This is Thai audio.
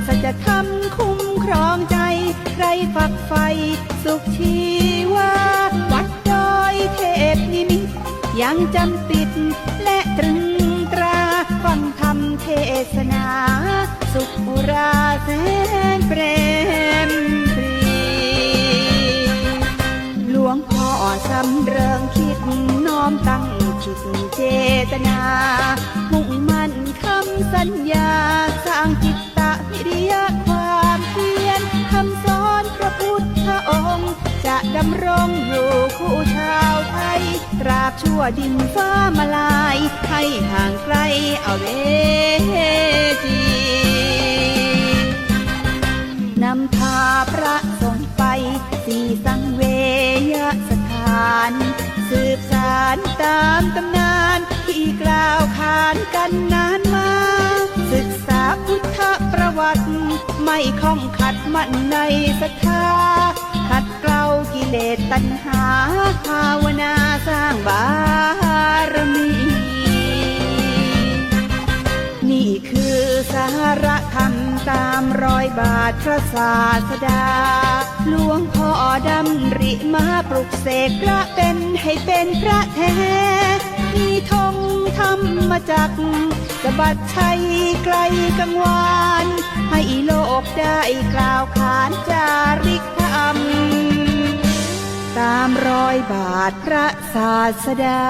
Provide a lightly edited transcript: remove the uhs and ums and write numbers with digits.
สัจธรรมคุ้มครองใจใครฝักใฝ่สุขชีวาวัดดอยเทพนิมิตยังจำติดและตรึงตราฟังธรรมเทศนาสุขอุราแสนเปรมปรีหลวงพ่อสำเริงคิดน้อมตั้งจิตเจตนามุ่งมั่นคำสัญญาสร้างจิตตวิริยะความเพียรคำสอนพระพุทธองค์จะดำรงอยู่คู่ชาวไทยตราบชั่วดินฟ้ามาลายให้ห่างไกลเอาเวทีนำพาพระสงฆ์ไปสี่สังเวยสถานสืบสารตามตำนานที่กล่าวขานกันนานมาศึกษาพุทธประวัติไม่ข้องขัดมั่นในศรัทธาขัดเกลากิเลสตัณหาภาวนาสร้างบารมีนี่คือสาระธรรมตามรอยบาทพระศาสดาหลวงพ่อดำริมาปลุกเสกพระเป็นให้เป็นพระแท้มีธงธรรมจักรสะบัดชัยไกลกังวานให้โลกได้กล่าวขานจาริกธรรมตามรอยบาทพระศาสดา